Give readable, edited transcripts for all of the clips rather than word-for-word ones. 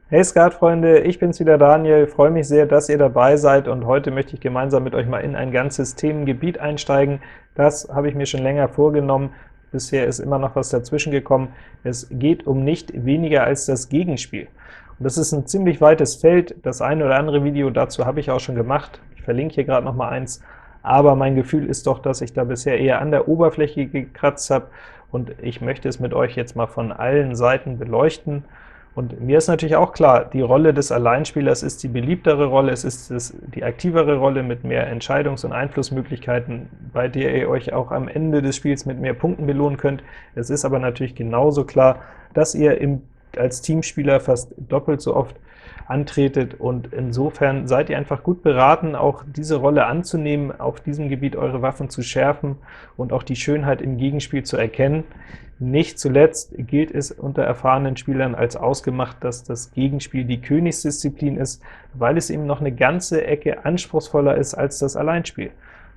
Hey Skatfreunde, ich bin's wieder Daniel, freue mich sehr, dass ihr dabei seid, und heute möchte ich gemeinsam mit euch mal in ein ganzes Themengebiet einsteigen. Das habe ich mir schon länger vorgenommen, bisher ist immer noch was dazwischen gekommen. Es geht um nicht weniger als das Gegenspiel. Und das ist ein ziemlich weites Feld, das eine oder andere Video dazu habe ich auch schon gemacht. Ich verlinke hier gerade noch mal eins, aber mein Gefühl ist doch, dass ich da bisher eher an der Oberfläche gekratzt habe, und ich möchte es mit euch jetzt mal von allen Seiten beleuchten. Und mir ist natürlich auch klar, die Rolle des Alleinspielers ist die beliebtere Rolle, es ist die aktivere Rolle mit mehr Entscheidungs- und Einflussmöglichkeiten, bei der ihr euch auch am Ende des Spiels mit mehr Punkten belohnen könnt. Es ist aber natürlich genauso klar, dass ihr als Teamspieler fast doppelt so oft antretet, und insofern seid ihr einfach gut beraten, auch diese Rolle anzunehmen, auf diesem Gebiet eure Waffen zu schärfen und auch die Schönheit im Gegenspiel zu erkennen. Nicht zuletzt gilt es unter erfahrenen Spielern als ausgemacht, dass das Gegenspiel die Königsdisziplin ist, weil es eben noch eine ganze Ecke anspruchsvoller ist als das Alleinspiel.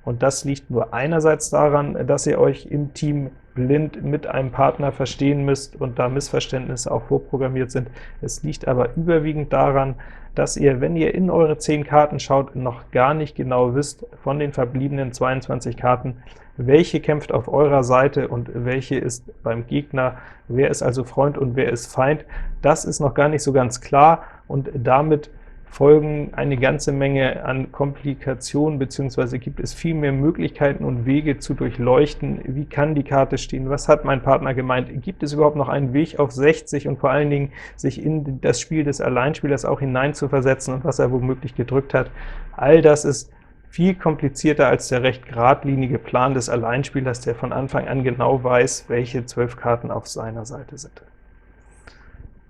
Und das liegt nur einerseits daran, dass ihr euch im Team blind mit einem Partner verstehen müsst und da Missverständnisse auch vorprogrammiert sind. Es liegt aber überwiegend daran, dass ihr, wenn ihr in eure 10 Karten schaut, noch gar nicht genau wisst von den verbliebenen 22 Karten, welche kämpft auf eurer Seite und welche ist beim Gegner, wer ist also Freund und wer ist Feind. Das ist noch gar nicht so ganz klar, und damit folgen eine ganze Menge an Komplikationen, beziehungsweise gibt es viel mehr Möglichkeiten und Wege zu durchleuchten. Wie kann die Karte stehen? Was hat mein Partner gemeint? Gibt es überhaupt noch einen Weg auf 60 und vor allen Dingen sich in das Spiel des Alleinspielers auch hineinzuversetzen und was er womöglich gedrückt hat? All das ist viel komplizierter als der recht geradlinige Plan des Alleinspielers, der von Anfang an genau weiß, welche 12 Karten auf seiner Seite sind.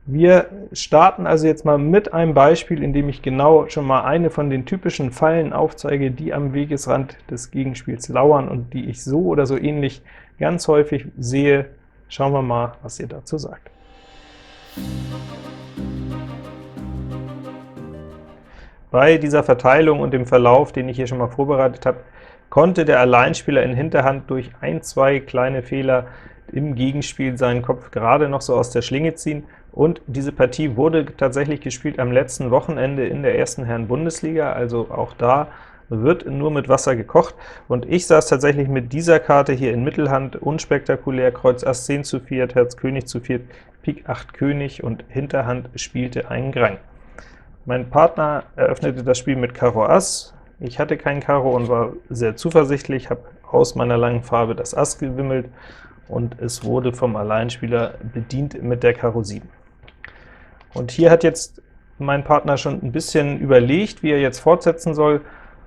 Wir starten also jetzt mal mit einem Beispiel, in dem ich genau schon mal eine von den typischen Fallen aufzeige, die am Wegesrand des Gegenspiels lauern und die ich so oder so ähnlich ganz häufig sehe. Schauen wir mal, was ihr dazu sagt. Bei dieser Verteilung und dem Verlauf, den ich hier schon mal vorbereitet habe, konnte der Alleinspieler in Hinterhand durch ein, zwei kleine Fehler im Gegenspiel seinen Kopf gerade noch so aus der Schlinge ziehen, und diese Partie wurde tatsächlich gespielt am letzten Wochenende in der ersten Herren-Bundesliga, also auch da wird nur mit Wasser gekocht, und ich saß tatsächlich mit dieser Karte hier in Mittelhand, unspektakulär, Kreuz Ass 10 zu 4, Herz König zu 4, Pik 8 König, und Hinterhand spielte einen Grang. Mein Partner eröffnete das Spiel mit Karo Ass, ich hatte kein Karo und war sehr zuversichtlich, habe aus meiner langen Farbe das Ass gewimmelt, und es wurde vom Alleinspieler bedient mit der Karo 7. Und hier hat jetzt mein Partner schon ein bisschen überlegt, wie er jetzt fortsetzen soll,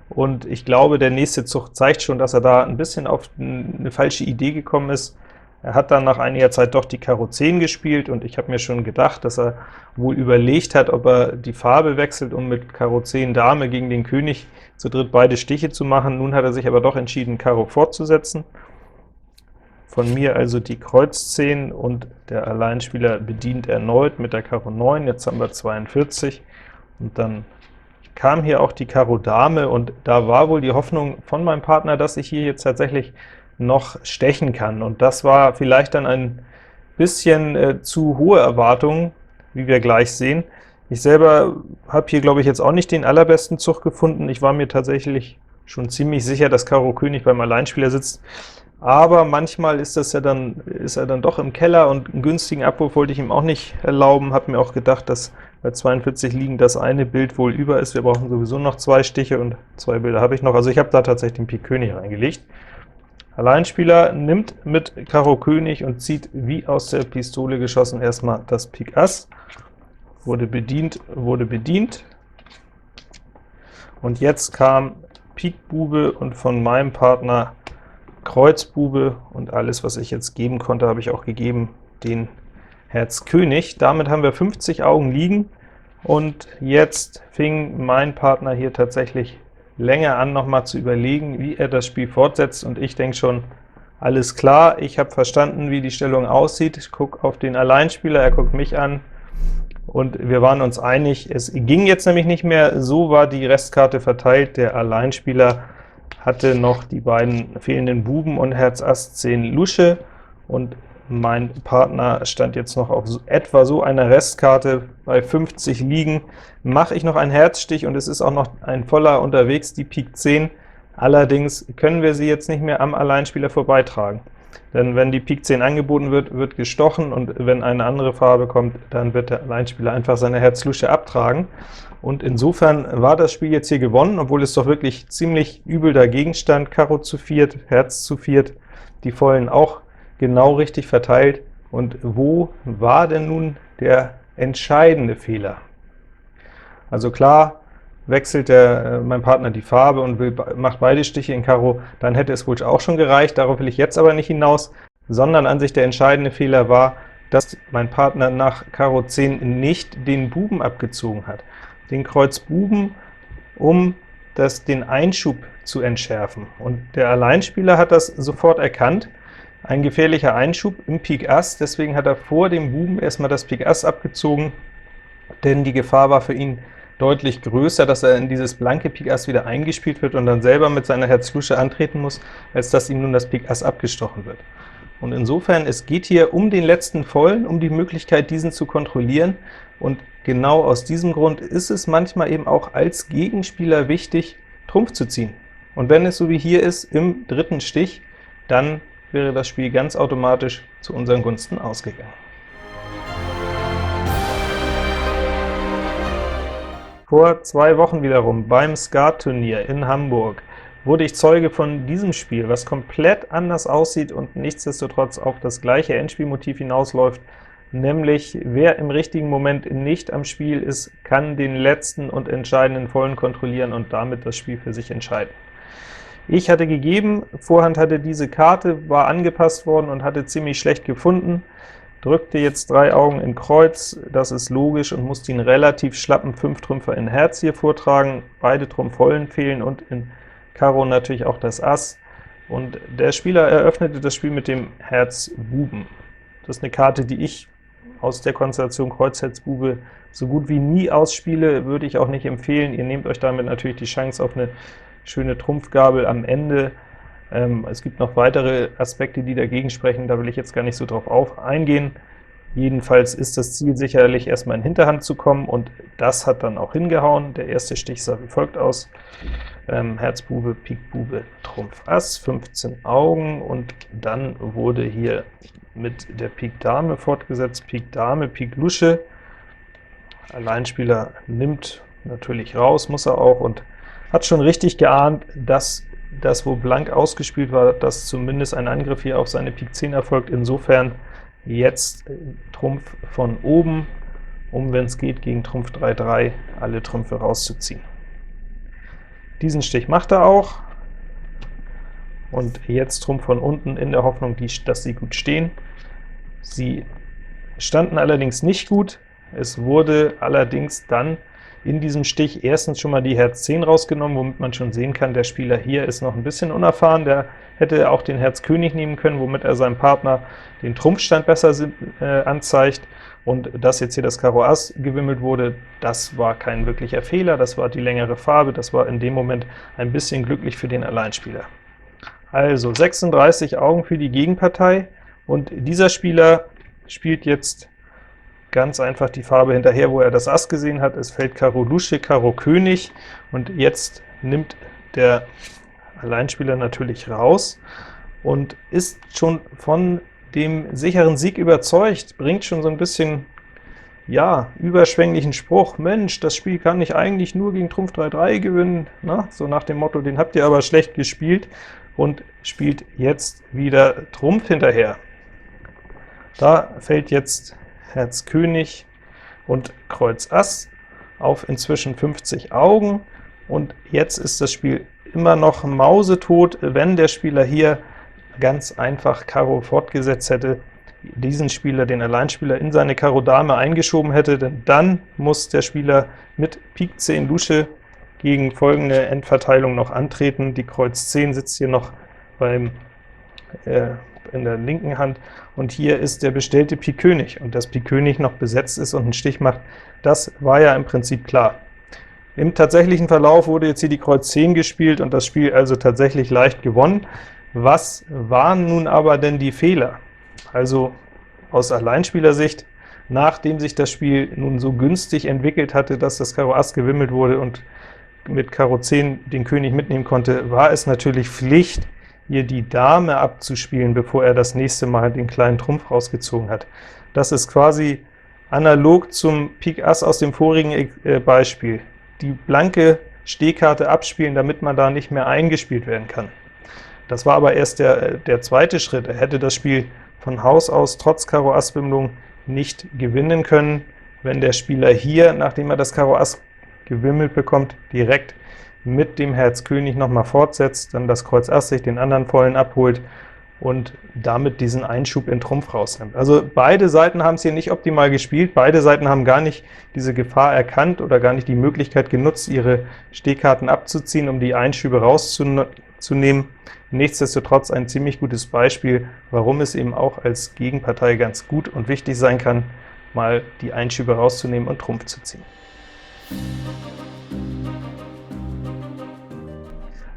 und ich glaube, der nächste Zug zeigt schon, dass er da ein bisschen auf eine falsche Idee gekommen ist. Er hat dann nach einiger Zeit doch die Karo 10 gespielt, und ich habe mir schon gedacht, dass er wohl überlegt hat, ob er die Farbe wechselt, um mit Karo 10 Dame gegen den König zu dritt beide Stiche zu machen. Nun hat er sich aber doch entschieden, Karo fortzusetzen. Von mir also die Kreuz 10, und der Alleinspieler bedient erneut mit der Karo 9, jetzt haben wir 42, und dann kam hier auch die Karo Dame, und da war wohl die Hoffnung von meinem Partner, dass ich hier jetzt tatsächlich noch stechen kann, und das war vielleicht dann ein bisschen zu hohe Erwartungen, wie wir gleich sehen. Ich selber habe hier, glaube ich, jetzt auch nicht den allerbesten Zug gefunden. Ich war mir tatsächlich schon ziemlich sicher, dass Karo König beim Alleinspieler sitzt, aber manchmal ist er dann doch im Keller, und einen günstigen Abwurf wollte ich ihm auch nicht erlauben, habe mir auch gedacht, dass bei 42 liegen das eine Bild wohl über ist. Wir brauchen sowieso noch 2 Stiche, und 2 Bilder habe ich noch, also ich habe da tatsächlich den Pik König reingelegt. Alleinspieler nimmt mit Karo König und zieht wie aus der Pistole geschossen erstmal das Pik Ass, wurde bedient, und jetzt kam Pik Bube und von meinem Partner Kreuz Bube, und alles, was ich jetzt geben konnte, habe ich auch gegeben, den Herz König. Damit haben wir 50 Augen liegen, und jetzt fing mein Partner hier tatsächlich länger an, noch mal zu überlegen, wie er das Spiel fortsetzt, und ich denke schon, alles klar, ich habe verstanden, wie die Stellung aussieht. Ich gucke auf den Alleinspieler, er guckt mich an, und wir waren uns einig, es ging jetzt nämlich nicht mehr, so war die Restkarte verteilt. Der Alleinspieler hatte noch die beiden fehlenden Buben und Herz Ass 10 Lusche, und mein Partner stand jetzt noch auf etwa so einer Restkarte bei 50 liegen, mache ich noch einen Herzstich, und es ist auch noch ein voller unterwegs, die Pik 10. Allerdings können wir sie jetzt nicht mehr am Alleinspieler vorbeitragen, denn wenn die Pik 10 angeboten wird, wird gestochen, und wenn eine andere Farbe kommt, dann wird der Alleinspieler einfach seine Herz-Lusche abtragen. Und insofern war das Spiel jetzt hier gewonnen, obwohl es doch wirklich ziemlich übel dagegen stand. Karo zu viert, Herz zu viert, die Vollen auch genau richtig verteilt. Und wo war denn nun der entscheidende Fehler? Also klar, wechselt mein Partner die Farbe und macht beide Stiche in Karo, dann hätte es wohl auch schon gereicht. Darauf will ich jetzt aber nicht hinaus, sondern an sich der entscheidende Fehler war, dass mein Partner nach Karo 10 nicht den Buben abgezogen hat, den Kreuz Buben, um den Einschub zu entschärfen. Und der Alleinspieler hat das sofort erkannt, ein gefährlicher Einschub im Pik Ass, deswegen hat er vor dem Buben erstmal das Pik Ass abgezogen, denn die Gefahr war für ihn deutlich größer, dass er in dieses blanke Pik Ass wieder eingespielt wird und dann selber mit seiner Herz-Lusche antreten muss, als dass ihm nun das Pik Ass abgestochen wird. Und insofern, es geht hier um den letzten Vollen, um die Möglichkeit, diesen zu kontrollieren, und genau aus diesem Grund ist es manchmal eben auch als Gegenspieler wichtig, Trumpf zu ziehen. Und wenn es so wie hier ist, im dritten Stich, dann wäre das Spiel ganz automatisch zu unseren Gunsten ausgegangen. Vor 2 Wochen wiederum beim Skat-Turnier in Hamburg wurde ich Zeuge von diesem Spiel, was komplett anders aussieht und nichtsdestotrotz auf das gleiche Endspielmotiv hinausläuft, nämlich wer im richtigen Moment nicht am Spiel ist, kann den letzten und entscheidenden Vollen kontrollieren und damit das Spiel für sich entscheiden. Ich hatte gegeben, Vorhand hatte diese Karte, war angepasst worden und hatte ziemlich schlecht gefunden, drückte jetzt 3 Augen in Kreuz, das ist logisch, und musste ihn relativ schlappen 5-Trümpfer in Herz hier vortragen, beide Trumpf-Vollen fehlen und in Karo natürlich auch das Ass, und der Spieler eröffnete das Spiel mit dem Herz Buben. Das ist eine Karte, die ich aus der Konstellation Kreuz Herz Bube so gut wie nie ausspiele, würde ich auch nicht empfehlen. Ihr nehmt euch damit natürlich die Chance auf eine schöne Trumpfgabel am Ende. Es gibt noch weitere Aspekte, die dagegen sprechen, da will ich jetzt gar nicht so drauf eingehen. Jedenfalls ist das Ziel sicherlich, erstmal in Hinterhand zu kommen, und das hat dann auch hingehauen. Der erste Stich sah wie folgt aus: Herz Bube, Pik Bube, Trumpf Ass, 15 Augen, und dann wurde hier mit der Pik Dame fortgesetzt, Pik Dame, Pik Lusche. Alleinspieler nimmt natürlich raus, muss er auch, und hat schon richtig geahnt, dass das, wo blank ausgespielt war, dass zumindest ein Angriff hier auf seine Pik 10 erfolgt. Insofern jetzt Trumpf von oben, um, wenn es geht, gegen Trumpf 3-3 alle Trümpfe rauszuziehen. Diesen Stich macht er auch, und jetzt Trumpf von unten in der Hoffnung, dass sie gut stehen. Sie standen allerdings nicht gut, es wurde allerdings dann in diesem Stich erstens schon mal die Herz 10 rausgenommen, womit man schon sehen kann, der Spieler hier ist noch ein bisschen unerfahren, der hätte auch den Herz König nehmen können, womit er seinem Partner den Trumpfstand besser anzeigt, und dass jetzt hier das Karo Ass gewimmelt wurde, das war kein wirklicher Fehler, das war die längere Farbe, das war in dem Moment ein bisschen glücklich für den Alleinspieler. Also 36 Augen für die Gegenpartei, und dieser Spieler spielt jetzt ganz einfach die Farbe hinterher, wo er das Ass gesehen hat. Es fällt Karo Lusche, Karo König, und jetzt nimmt der Alleinspieler natürlich raus und ist schon von dem sicheren Sieg überzeugt, bringt schon so ein bisschen, ja, überschwänglichen Spruch: Mensch, das Spiel kann ich eigentlich nur gegen Trumpf 3-3 gewinnen, na? So nach dem Motto, den habt ihr aber schlecht gespielt, und spielt jetzt wieder Trumpf hinterher. Da fällt jetzt Herz König und Kreuz Ass auf inzwischen 50 Augen, und jetzt ist das Spiel immer noch mausetot, wenn der Spieler hier ganz einfach Karo fortgesetzt hätte, diesen Spieler, den Alleinspieler, in seine Karo Dame eingeschoben hätte, denn dann muss der Spieler mit Pik 10 Lusche gegen folgende Endverteilung noch antreten. Die Kreuz 10 sitzt hier noch in der linken Hand, und hier ist der bestellte Pik König, und dass Pik König noch besetzt ist und einen Stich macht, das war ja im Prinzip klar. Im tatsächlichen Verlauf wurde jetzt hier die Kreuz 10 gespielt und das Spiel also tatsächlich leicht gewonnen. Was waren nun aber denn die Fehler? Also aus Alleinspielersicht, nachdem sich das Spiel nun so günstig entwickelt hatte, dass das Karo Ass gewimmelt wurde und mit Karo 10 den König mitnehmen konnte, war es natürlich Pflicht, hier die Dame abzuspielen, bevor er das nächste Mal den kleinen Trumpf rausgezogen hat. Das ist quasi analog zum Pik Ass aus dem vorigen Beispiel. Die blanke Stehkarte abspielen, damit man da nicht mehr eingespielt werden kann. Das war aber erst der zweite Schritt. Er hätte das Spiel von Haus aus trotz Karo Ass Wimmlung nicht gewinnen können, wenn der Spieler hier, nachdem er das Karo Ass gewimmelt bekommt, direkt mit dem Herz König nochmal fortsetzt, dann das Kreuz Ass sich den anderen vollen abholt und damit diesen Einschub in Trumpf rausnimmt. Also beide Seiten haben es hier nicht optimal gespielt, beide Seiten haben gar nicht diese Gefahr erkannt oder gar nicht die Möglichkeit genutzt, ihre Stehkarten abzuziehen, um die Einschübe rauszunehmen. Nichtsdestotrotz ein ziemlich gutes Beispiel, warum es eben auch als Gegenpartei ganz gut und wichtig sein kann, mal die Einschübe rauszunehmen und Trumpf zu ziehen.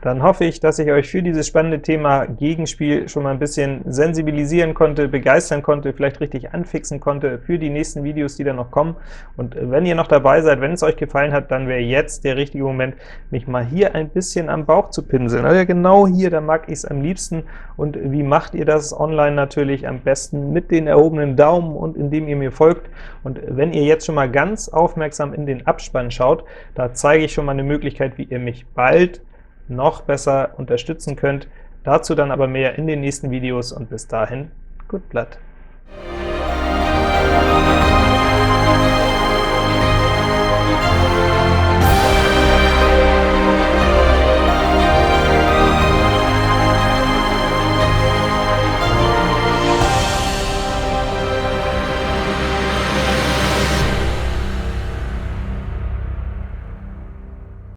Dann hoffe ich, dass ich euch für dieses spannende Thema Gegenspiel schon mal ein bisschen sensibilisieren konnte, begeistern konnte, vielleicht richtig anfixen konnte für die nächsten Videos, die dann noch kommen. Und wenn ihr noch dabei seid, wenn es euch gefallen hat, dann wäre jetzt der richtige Moment, mich mal hier ein bisschen am Bauch zu pinseln. Also genau hier, da mag ich es am liebsten. Und wie macht ihr das online natürlich? Am besten mit den erhobenen Daumen und indem ihr mir folgt. Und wenn ihr jetzt schon mal ganz aufmerksam in den Abspann schaut, da zeige ich schon mal eine Möglichkeit, wie ihr mich bald noch besser unterstützen könnt. Dazu dann aber mehr in den nächsten Videos, und bis dahin, gut Blatt!